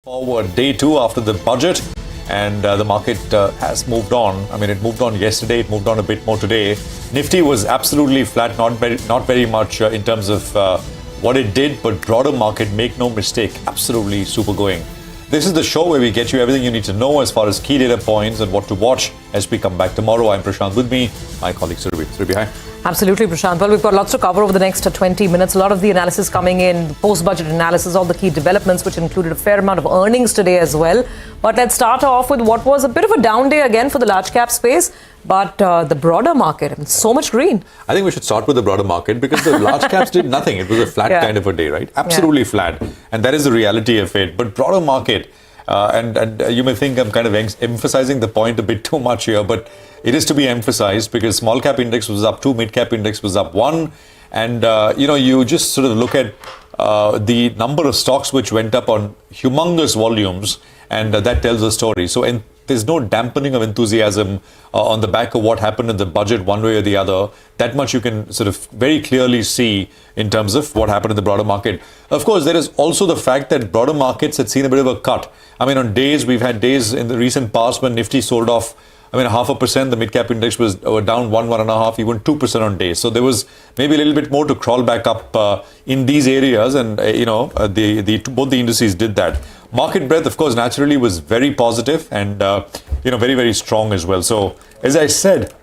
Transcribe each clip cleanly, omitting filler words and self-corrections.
Forward day two after the budget, and the market has moved on. I mean, it moved on yesterday, it moved on a bit more today. Nifty was absolutely flat, not very much in terms of what it did, but broader market, make no mistake, absolutely super going. This is the show where we get you everything you need to know as far as key data points and what to watch as we come back tomorrow. I'm Prashant, with me, my colleague Surabhi. Surabhi, hi. Absolutely, Prashant. Well, we've got lots to cover over the next 20 minutes. A lot of the analysis coming in, post-budget analysis, all the key developments, which included a fair amount of earnings today as well. But let's start off with what was a bit of a down day again for the large cap space. But the broader market, I mean, so much green. I think we should start with the broader market because the large caps did nothing. It was a flat kind of a day, right? Absolutely flat. And that is the reality of it. But broader market, and you may think I'm kind of emphasizing the point a bit too much here, but it is to be emphasized because small cap index was up 2, mid cap index was up 1. And, you just sort of look at the number of stocks which went up on humongous volumes, and that tells a story. So there's no dampening of enthusiasm on the back of what happened in the budget one way or the other. That much you can sort of very clearly see in terms of what happened in the broader market. Of course, there is also the fact that broader markets had seen a bit of a cut. I mean, on days, we've had days in the recent past when Nifty sold off, 0.5%, the mid-cap index was down 1.5%, even 2% on days. So there was maybe a little bit more to crawl back up in these areas, and, both the indices did that. Market breadth, of course, naturally was very positive and, very, very strong as well. So, as I said,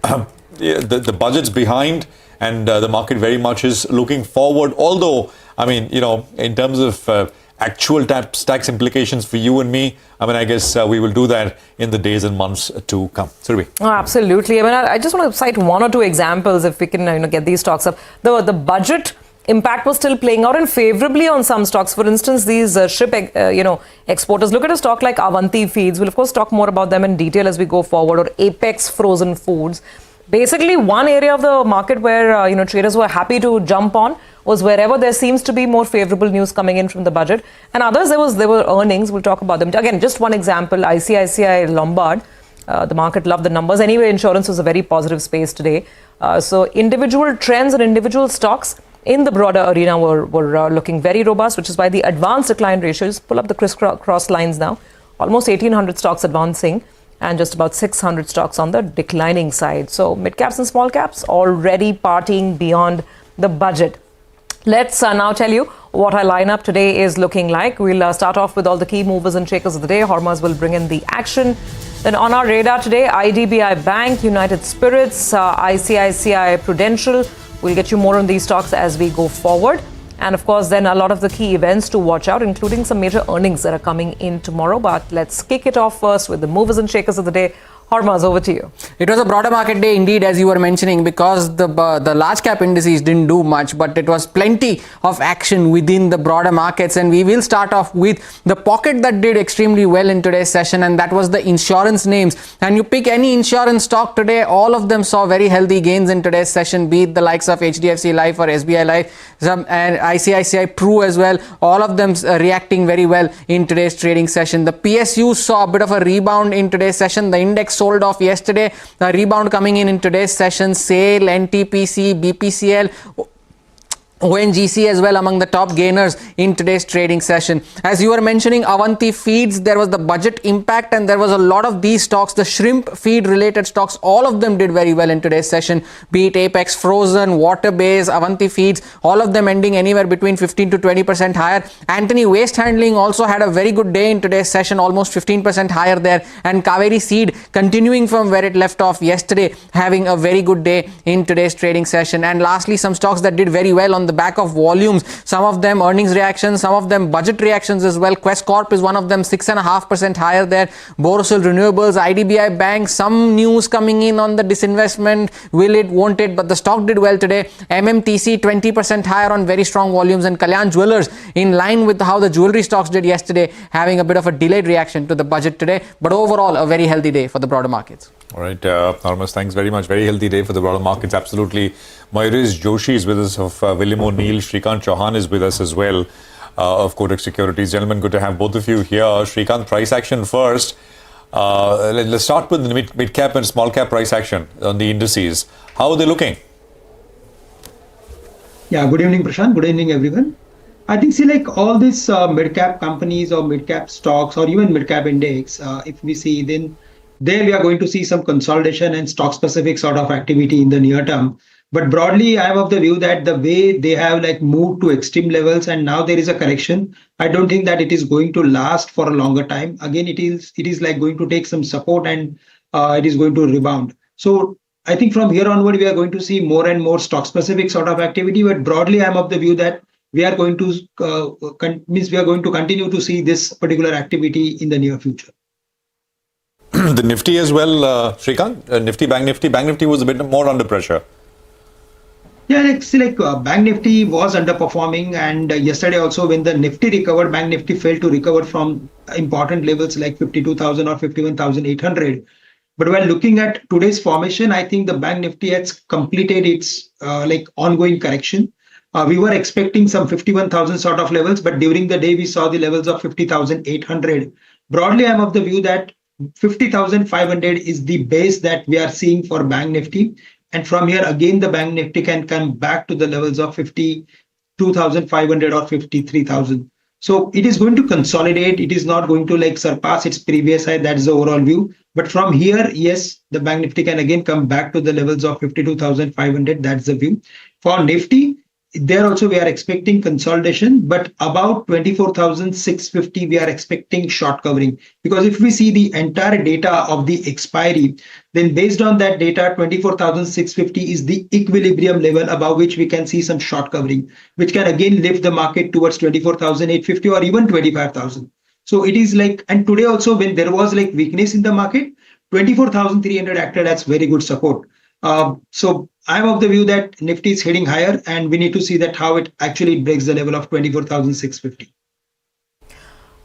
the budget's behind and the market very much is looking forward. Although, in terms of actual tax implications for you and me, I guess we will do that in the days and months to come. Surabhi. Oh, absolutely. I just want to cite one or two examples if we can get these stocks up. The budget impact was still playing out and favorably on some stocks. For instance, these ship exporters. Look at a stock like Avanti Feeds. We'll of course talk more about them in detail as we go forward, or Apex Frozen Foods. Basically, one area of the market where traders were happy to jump on was wherever there seems to be more favorable news coming in from the budget, and others there were earnings. We'll talk about them again. Just one example: ICICI Lombard. The market loved the numbers. Anyway, insurance was a very positive space today. So individual trends and individual stocks in the broader arena were looking very robust, which is why the advanced decline ratios pull up the crisscross lines now. Almost 1,800 stocks advancing and just about 600 stocks on the declining side. So mid caps and small caps already partying beyond the budget. Let's now tell you what our lineup today is looking like. We'll start off with all the key movers and shakers of the day. Hormaz will bring in the action. Then on our radar today, IDBI Bank, United Spirits, ICICI Prudential. We'll get you more on these stocks as we go forward. And of course, then a lot of the key events to watch out, including some major earnings that are coming in tomorrow. But let's kick it off first with the movers and shakers of the day. Hormaz, over to you. It was a broader market day indeed, as you were mentioning, because the large cap indices didn't do much, but it was plenty of action within the broader markets. And we will start off with the pocket that did extremely well in today's session, and that was the insurance names. And you pick any insurance stock today, all of them saw very healthy gains in today's session, be it the likes of HDFC Life or SBI Life, and ICICI Pru as well. All of them reacting very well in today's trading session. The PSU saw a bit of a rebound in today's session. The index sold off yesterday. The rebound coming in today's session. SAIL, NTPC, BPCL, ONGC as well among the top gainers in today's trading session. As you were mentioning, Avanti Feeds, there was the budget impact and there was a lot of these stocks, the shrimp feed related stocks, all of them did very well in today's session, be it Apex Frozen, Waterbase, Avanti Feeds, all of them ending anywhere between 15 to 20% higher. Anthony Waste Handling also had a very good day in today's session, almost 15% higher there, and Kaveri Seed continuing from where it left off yesterday, having a very good day in today's trading session. And lastly, some stocks that did very well on the back of volumes, some of them earnings reactions, some of them budget reactions as well. Quest Corp is one of them, 6.5% higher there. Borosil Renewables, IDBI Bank, some news coming in on the disinvestment, will it, won't it, but the stock did well today. MMTC 20% higher on very strong volumes, and Kalyan Jewellers in line with how the jewelry stocks did yesterday, having a bit of a delayed reaction to the budget today, but overall a very healthy day for the broader markets. All right, Hormaz, thanks very much. Very healthy day for the broader markets, absolutely. Mayuresh, Joshi is with us of William O'Neill. Shrikant, Chouhan is with us as well of Kotak Securities. Gentlemen, good to have both of you here. Shrikant, price action first. Let's start with the mid-cap and small-cap price action on the indices. How are they looking? Yeah, good evening, Prashant. Good evening, everyone. I think, see, like all these mid-cap companies or mid-cap stocks or even mid-cap index, if we see, then there we are going to see some consolidation and stock-specific sort of activity in the near term. But broadly, I am of the view that the way they have like moved to extreme levels and now there is a correction, I don't think that it is going to last for a longer time. Again, it is like going to take some support and it is going to rebound. So I think from here onward, we are going to see more and more stock-specific sort of activity. But broadly, I am of the view that we are going to we are going to continue to see this particular activity in the near future. The Nifty as well, Shrikant, Bank Nifty was a bit more under pressure. Yeah, Bank Nifty was underperforming, and yesterday also when the Nifty recovered, Bank Nifty failed to recover from important levels like 52,000 or 51,800. But while looking at today's formation, I think the Bank Nifty has completed its ongoing correction. We were expecting some 51,000 sort of levels, but during the day we saw the levels of 50,800. Broadly, I'm of the view that 50,500 is the base that we are seeing for Bank Nifty. And from here, again, the Bank Nifty can come back to the levels of 52,500 or 53,000. So it is going to consolidate. It is not going to surpass its previous high. That's the overall view. But from here, yes, the Bank Nifty can again come back to the levels of 52,500. That's the view. For Nifty, there also we are expecting consolidation, but about 24,650 we are expecting short covering, because if we see the entire data of the expiry, then based on that data 24,650 is the equilibrium level above which we can see some short covering, which can again lift the market towards 24,850 or even 25,000. So it is and today also when there was weakness in the market, 24,300 acted as very good support. So I'm of the view that Nifty is heading higher, and we need to see that how it actually breaks the level of 24,650.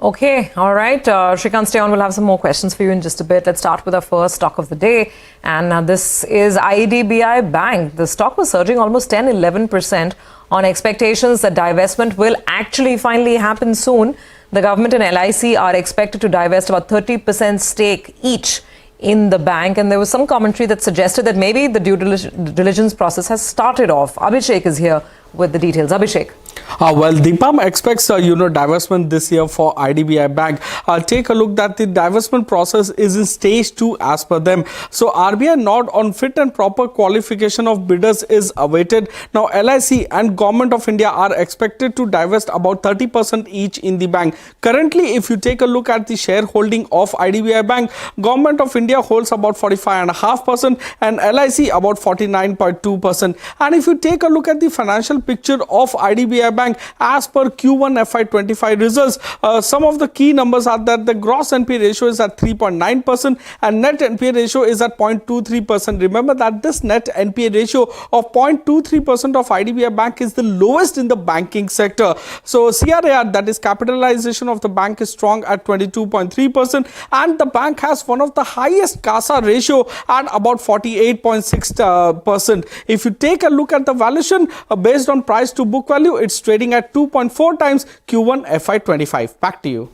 Okay, all right. Shrikant, stay on. We'll have some more questions for you in just a bit. Let's start with our first stock of the day. And this is IDBI Bank. The stock was surging almost 10-11% on expectations that divestment will actually finally happen soon. The government and LIC are expected to divest about 30% stake each in the bank, and there was some commentary that suggested that maybe the due diligence process has started off. Abhishek is here with the details. Abhishek. Well, DIPAM expects, divestment this year for IDBI Bank. Take a look that the divestment process is in stage 2 as per them. So RBI nod on fit and proper qualification of bidders is awaited. Now, LIC and Government of India are expected to divest about 30% each in the bank. Currently, if you take a look at the shareholding of IDBI Bank, Government of India holds about 45.5% and LIC about 49.2%. And if you take a look at the financial picture of IDBI Bank, as per Q1 FY25 results, some of the key numbers are that the gross NPA ratio is at 3.9% and net NPA ratio is at 0.23%. Remember that this net NPA ratio of 0.23% of IDBI Bank is the lowest in the banking sector. So CRAR, that is capitalization of the bank, is strong at 22.3%, and the bank has one of the highest CASA ratio at about 48.6%. If you take a look at the valuation based on price to book value, it's trading at 2.4 times Q1 FY25. Back to you.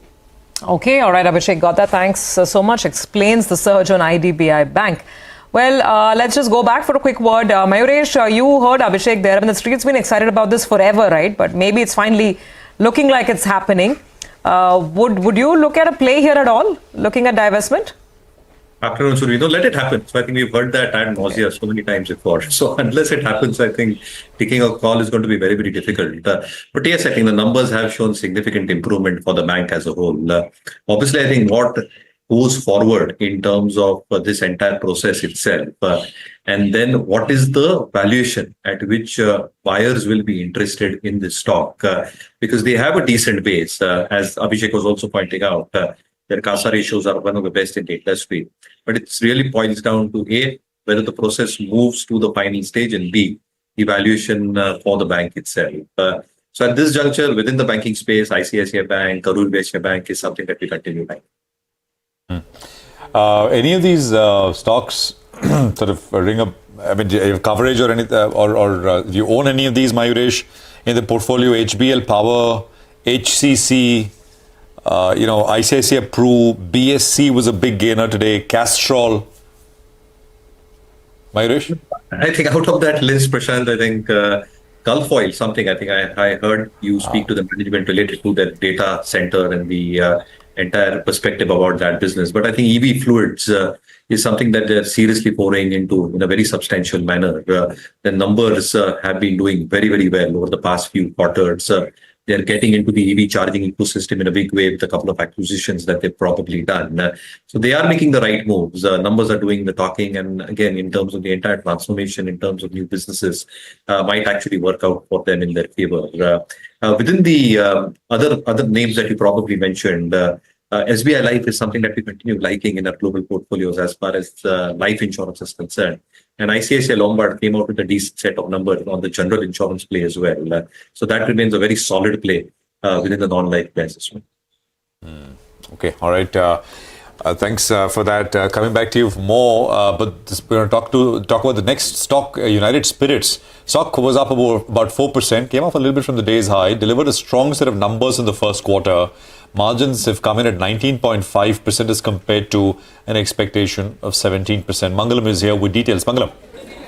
Okay, all right, Abhishek, got that. Thanks so much. Explains the surge on IDBI Bank. Well, let's just go back for a quick word. Mayuresh, you heard Abhishek there. I mean, the street's been excited about this forever, right? But maybe it's finally looking like it's happening. Would you look at a play here at all, looking at divestment? Afternoon, Surya. Let it happen. So I think we've heard that ad nausea so many times before. So unless it happens, I think taking a call is going to be very, very difficult. But yes, I think the numbers have shown significant improvement for the bank as a whole. Obviously, I think what goes forward in terms of this entire process itself, and then what is the valuation at which buyers will be interested in this stock, because they have a decent base, as Abhishek was also pointing out. Their CASA ratios are one of the best in the industry. But it really boils down to A, whether the process moves to the final stage, and B, evaluation for the bank itself. So at this juncture, within the banking space, ICICI Bank, Karur Vysya Bank is something that we continue buying. Any of these stocks sort of ring up, I mean, do you have coverage or anything, or do you own any of these, Mayuresh, in the portfolio? HBL Power, HCC, ICICI Pru, BSC was a big gainer today, Castrol. Mayuresh? I think out of that list, Prashant, I think Gulf Oil, something I think I heard you speak to the management related to the data center and the entire perspective about that business. But I think EV fluids is something that they're seriously pouring into in a very substantial manner. The numbers have been doing very, very well over the past few quarters. They're getting into the EV charging ecosystem in a big way with a couple of acquisitions that they've probably done. So they are making the right moves. Numbers are doing the talking. And again, in terms of the entire transformation, in terms of new businesses, might actually work out for them in their favor. Within the other names that you probably mentioned, SBI Life is something that we continue liking in our global portfolios as far as life insurance is concerned. And ICICI Lombard came out with a decent set of numbers on the general insurance play as well. So that remains a very solid play within the non-life plans as well. Okay, all right. Thanks for that. Coming back to you for more, but we're going to talk about the next stock, United Spirits. Stock was up about 4%, came off a little bit from the day's high, delivered a strong set of numbers in the first quarter. Margins have come in at 19.5% as compared to an expectation of 17%. Mangalam is here with details. Mangalam.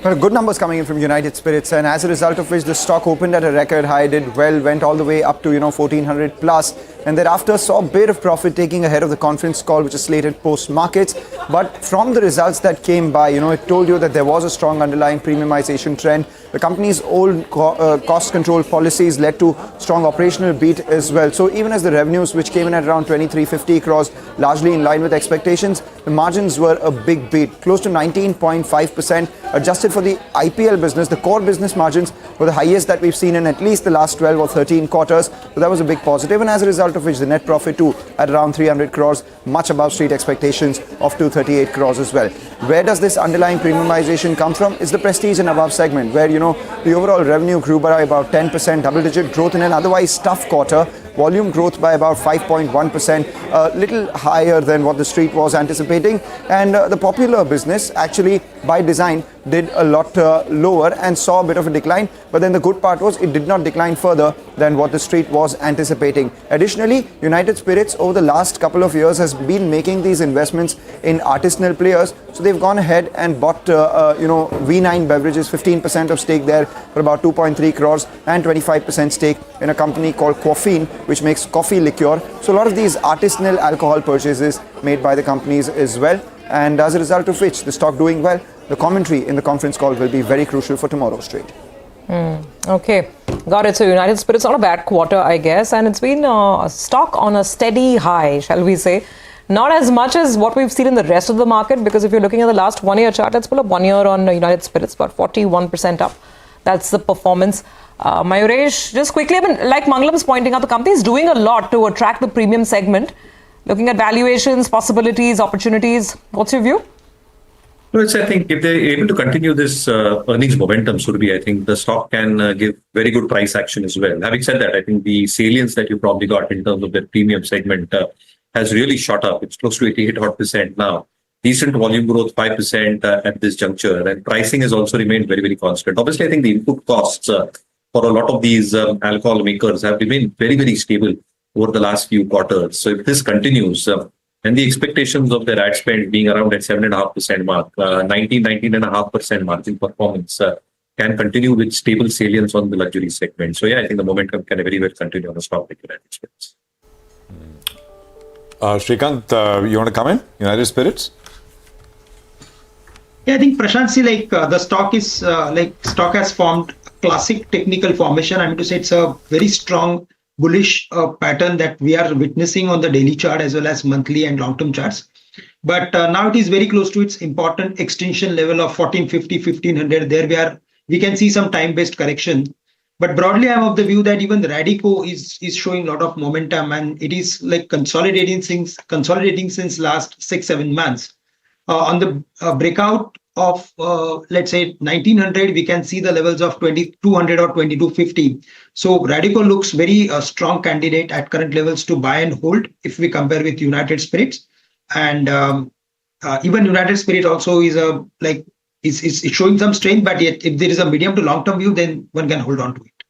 Well, good numbers coming in from United Spirits, and as a result of which the stock opened at a record high, did well, went all the way up to 1400 plus, and thereafter saw a bit of profit taking ahead of the conference call which is slated post markets. But from the results that came by, it told you that there was a strong underlying premiumization trend. The company's old cost control policies led to strong operational beat as well. So even as the revenues, which came in at around 2350 crores, largely in line with expectations, the margins were a big beat, close to 19.5%. Adjusted for the IPL business, the core business margins were the highest that we've seen in at least the last 12 or 13 quarters. So that was a big positive, and as a result of which the net profit too at around 300 crores, much above street expectations of 238 crores as well. Where does this underlying premiumization come from? It's the prestige and above segment, where the overall revenue grew by about 10%, double-digit growth in an otherwise tough quarter. Volume growth by about 5.1%, a little higher than what the street was anticipating. And the popular business actually by design did a lot lower and saw a bit of a decline. But then the good part was it did not decline further than what the street was anticipating. Additionally, United Spirits over the last couple of years has been making these investments in artisanal players. So they've gone ahead and bought, V9 Beverages, 15% of stake there for about 2.3 crores and 25% stake in a company called Coffeen, which makes coffee liqueur. So a lot of these artisanal alcohol purchases made by the companies as well. And as a result of which, the stock doing well. The commentary in the conference call will be very crucial for tomorrow's trade. Okay, got it. So United Spirits, not a bad quarter, I guess. And it's been a stock on a steady high, shall we say. Not as much as what we've seen in the rest of the market, because if you're looking at the last 1 year chart, let's pull up 1 year on United Spirits, about 41% up. That's the performance. Mayuresh, just quickly, like Mangalam's pointing out, the company is doing a lot to attract the premium segment. Looking at valuations, possibilities, opportunities. What's your view? No, I think if they're able to continue this earnings momentum, I think the stock can give very good price action as well. Having said that, I think the salience that you probably got in terms of the premium segment has really shot up. It's close to 88% now. Decent volume growth, 5% at this juncture. And pricing has also remained very, very constant. Obviously, I think the input costs for a lot of these alcohol makers have remained very, very stable over the last few quarters. So if this continues, and the expectations of their ad spend being around at 7.5% mark, 19.5% margin performance can continue with stable salience on the luxury segment. So I think the momentum can very well continue on a stock like United Spirits. Shrikant, you want to come in? United Spirits? Yeah, I think Prashant, the stock is stock has formed a classic technical formation. I mean to say it's a very strong bullish pattern that we are witnessing on the daily chart as well as monthly and long-term charts. But now it is very close to its important extension level of 1450, 1500. There we can see some time-based correction. But broadly, I'm of the view that even Radico is showing a lot of momentum, and it is consolidating since last 6-7 months. On the breakout of let's say 1900, we can see the levels of 2200 or 2250. So Radico looks very strong candidate at current levels to buy and hold if we compare with United Spirits. And even United Spirit also is is showing some strength, but yet if there is a medium to long term view, then one can hold on to it.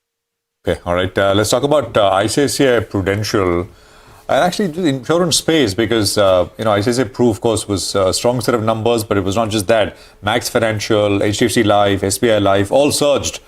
Okay, all right. Let's talk about ICICI Prudential. And actually the insurance space, because ICICI Pru, of course, was a strong set of numbers, but it was not just that. Max Financial, HDFC Life, SBI Life, all surged.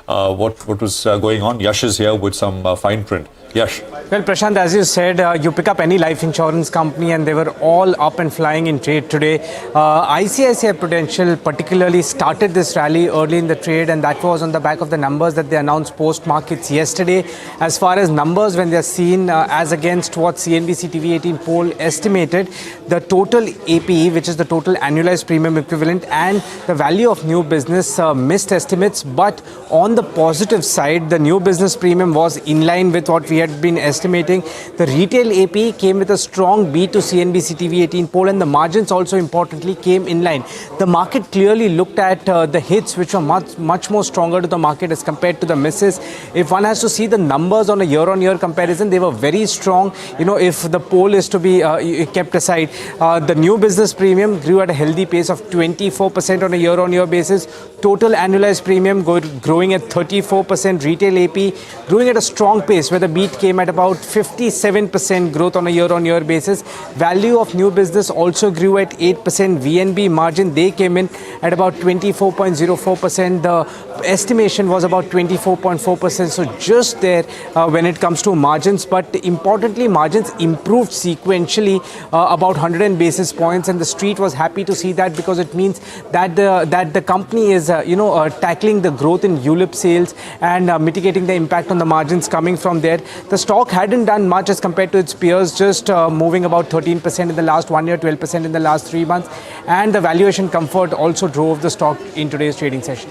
what was going on. Yash is here with some fine print. Yash. Well, Prashant, as you said, you pick up any life insurance company and they were all up and flying in trade today. ICICI Prudential particularly started this rally early in the trade, and that was on the back of the numbers that they announced post-markets yesterday. As far as numbers, when they're seen as against what CNBC TV18 poll estimated, the total APE, which is the total annualized premium equivalent, and the value of new business missed estimates. But on the positive side, the new business premium was in line with what we had been estimating. The retail APE came with a strong beat to CNBC TV18 poll, and the margins also importantly came in line. The market clearly looked at the hits, which were much more stronger to the market as compared to the misses. If one has to see the numbers on a year-on-year comparison, they were very strong. If the poll is to be kept aside, the new business premium grew at a healthy pace of 24% on a year-on-year basis. Total annualized premium growing at 34%. Retail AP growing at a strong pace, where the beat came at about 57% growth on a year-on-year basis. Value of new business also grew at 8%. VNB margin, they came in at about 24.04%. The estimation was about 24.4%. So just there when it comes to margins. But importantly, margins improved sequentially about 100 basis points, and the street was happy to see that, because it means that the company is tackling the growth in ULIP sales and mitigating the impact on the margins coming from there. The stock hadn't done much as compared to its peers, just moving about 13% in the last 1 year, 12% in the last 3 months, and the valuation comfort also drove the stock in today's trading session.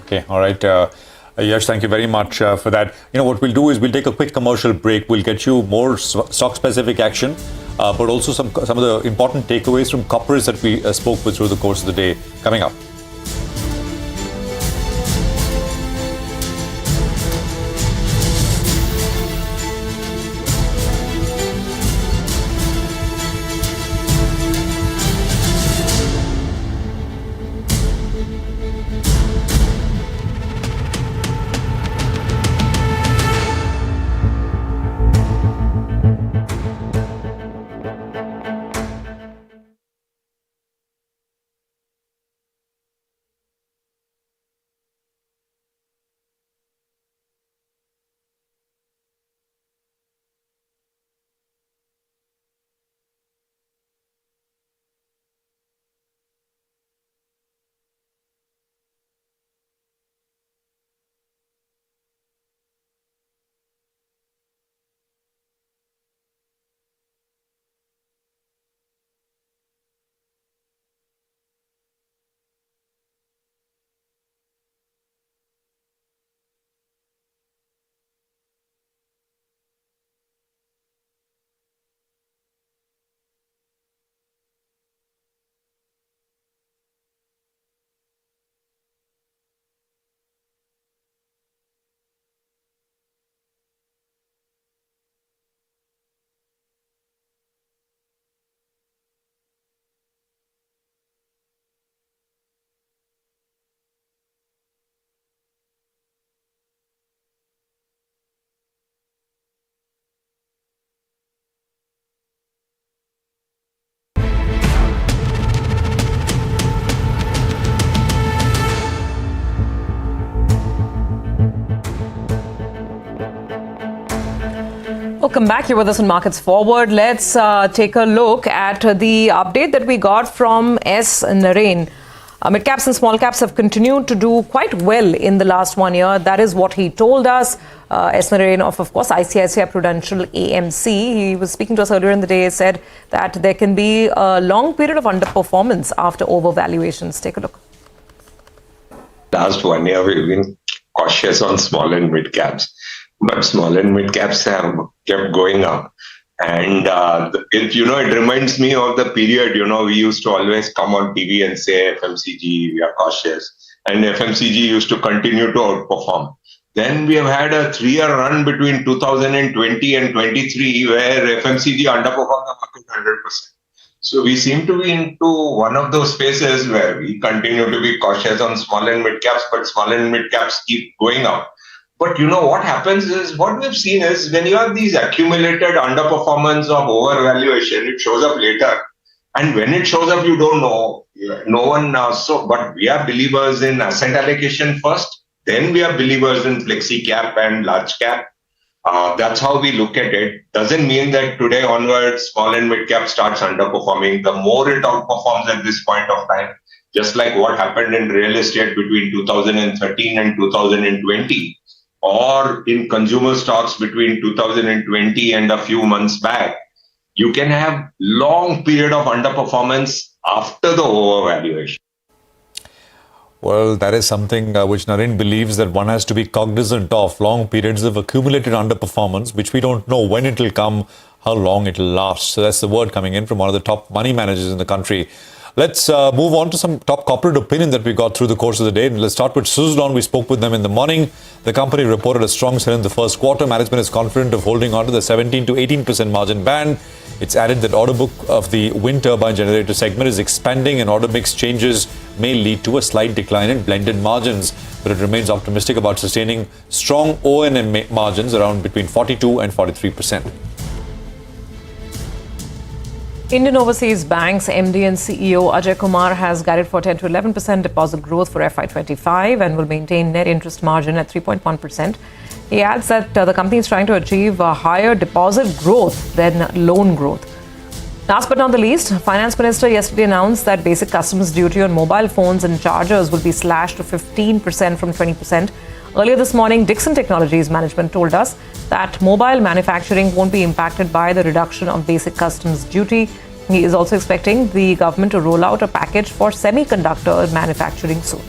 Okay, all right. Yash, thank you very much for that. What we'll do is we'll take a quick commercial break. We'll get you more stock-specific action, but also some of the important takeaways from corporates that we spoke with through the course of the day coming up. Welcome back. You're with us on Markets Forward. Let's take a look at the update that we got from S. Narain. Mid caps and small caps have continued to do quite well in the last 1 year. That is what he told us. S. Narain of course, ICICI Prudential AMC. He was speaking to us earlier in the day, said that there can be a long period of underperformance after overvaluations. Take a look. Last 1 year, we've been cautious on small and mid caps, but small and mid caps have kept going up. And it reminds me of the period, we used to always come on TV and say FMCG, we are cautious. And FMCG used to continue to outperform. Then we have had a 3-year run between 2020 and 23 where FMCG underperformed the market 100%. So we seem to be into one of those phases where we continue to be cautious on small and mid caps, but small and mid caps keep going up. But what happens is, what we've seen is when you have these accumulated underperformance of overvaluation, it shows up later. And when it shows up, you don't know. No one knows. But we are believers in asset allocation first, then we are believers in flexi cap and large cap. That's how we look at it. Doesn't mean that today onwards, small and mid cap starts underperforming. The more it outperforms at this point of time, just like what happened in real estate between 2013 and 2020, or in consumer stocks between 2020 and a few months back, you can have long period of underperformance after the overvaluation. Well, that is something which Naren believes that one has to be cognizant of. Long periods of accumulated underperformance, which we don't know when it will come, how long it will last. So that's the word coming in from one of the top money managers in the country. Let's move on to some top corporate opinion that we got through the course of the day. And let's start with Suzlon. We spoke with them in the morning. The company reported a strong sell in the first quarter. Management is confident of holding on to the 17 to 18% margin band. It's added that order book of the wind turbine generator segment is expanding and order mix changes may lead to a slight decline in blended margins. But it remains optimistic about sustaining strong O&M margins around between 42 and 43%. Indian Overseas Bank's MD and CEO Ajay Kumar has guided for 10 to 11% deposit growth for FY25 and will maintain net interest margin at 3.1%. He adds that the company is trying to achieve a higher deposit growth than loan growth. Last but not the least, Finance Minister yesterday announced that basic customs duty on mobile phones and chargers will be slashed to 15% from 20%. Earlier this morning, Dixon Technologies management told us that mobile manufacturing won't be impacted by the reduction of basic customs duty. He is also expecting the government to roll out a package for semiconductor manufacturing soon.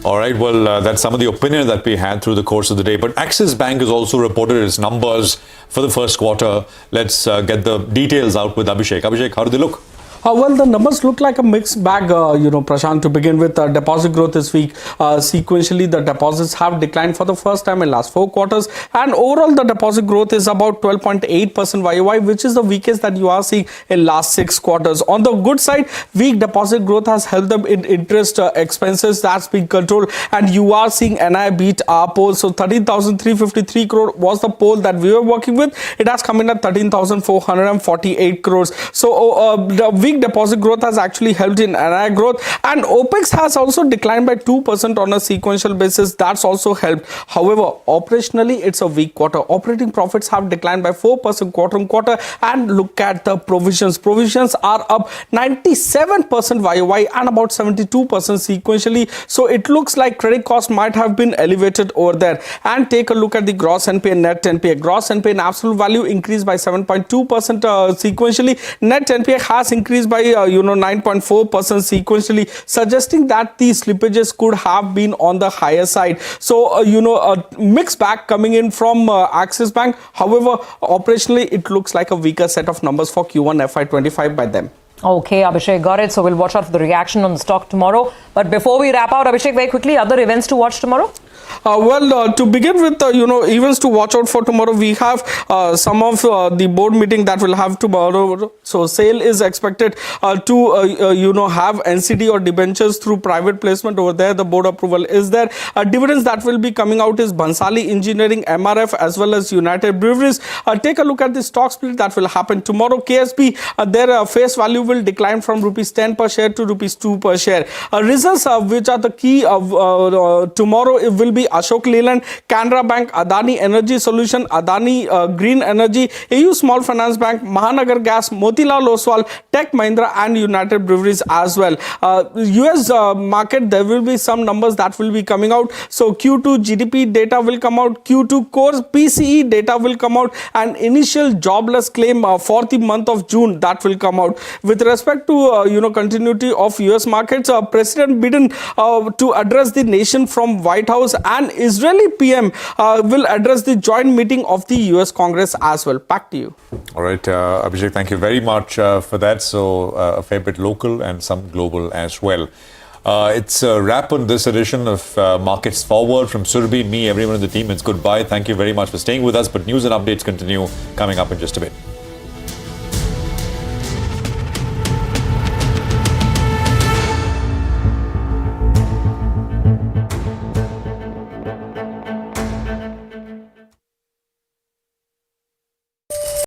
All right, well, that's some of the opinion that we had through the course of the day. But Axis Bank has also reported its numbers for the first quarter. Let's get the details out with Abhishek. Abhishek, how do they look? Well, the numbers look like a mixed bag, Prashant, to begin with. Deposit growth this week. Sequentially, the deposits have declined for the first time in last 4 quarters. And overall, the deposit growth is about 12.8% YOY, which is the weakest that you are seeing in last 6 quarters. On the good side, weak deposit growth has helped them in interest expenses. That's been controlled. And you are seeing NI beat our poll. So 13,353 crore was the poll that we were working with. It has come in at 13,448 crores. So the weak deposit growth has actually helped in NI growth, and OPEX has also declined by 2% on a sequential basis. That's also helped. However, operationally, it's a weak quarter. Operating profits have declined by 4% quarter on quarter, and look at the provisions. Provisions are up 97% YOY and about 72% sequentially. So it looks like credit cost might have been elevated over there. And take a look at the gross NPA and net NPA. Gross NPA in absolute value increased by 7.2% sequentially. Net NPA has increased by 9.4% sequentially, suggesting that the slippages could have been on the higher side. So a mixed bag coming in from Axis Bank. However, operationally it looks like a weaker set of numbers for Q1 FY25 by them. Okay, Abhishek, got it. So we'll watch out for the reaction on the stock tomorrow. But before we wrap out, Abhishek, very quickly, other events to watch tomorrow? To begin with, events to watch out for tomorrow, we have some of the board meeting that will have tomorrow. So SAIL is expected to, have NCD or debentures through private placement over there. The board approval is there. Dividends that will be coming out is Bansali Engineering, MRF, as well as United Breweries. Take a look at the stock split that will happen tomorrow. KSB, their face value will decline from rupees 10 per share to rupees 2 per share. Results which are the key tomorrow, it will be Ashok Leyland, Canara Bank, Adani Energy Solution, Adani Green Energy, AU Small Finance Bank, Mahanagar Gas, Motilal Oswal, Tech Mahindra and United Breweries as well. US market, there will be some numbers that will be coming out. So Q2 GDP data will come out, Q2 core PCE data will come out, and initial jobless claim for the month of June that will come out. With respect to continuity of US markets, President Biden to address the nation from White House, and Israeli PM will address the joint meeting of the US Congress as well. Back to you. All right, Abhishek, thank you very much for that. So a fair bit local and some global as well. It's a wrap on this edition of Markets Forward. From Surabhi, me, everyone in the team, it's goodbye. Thank you very much for staying with us. But news and updates continue coming up in just a bit.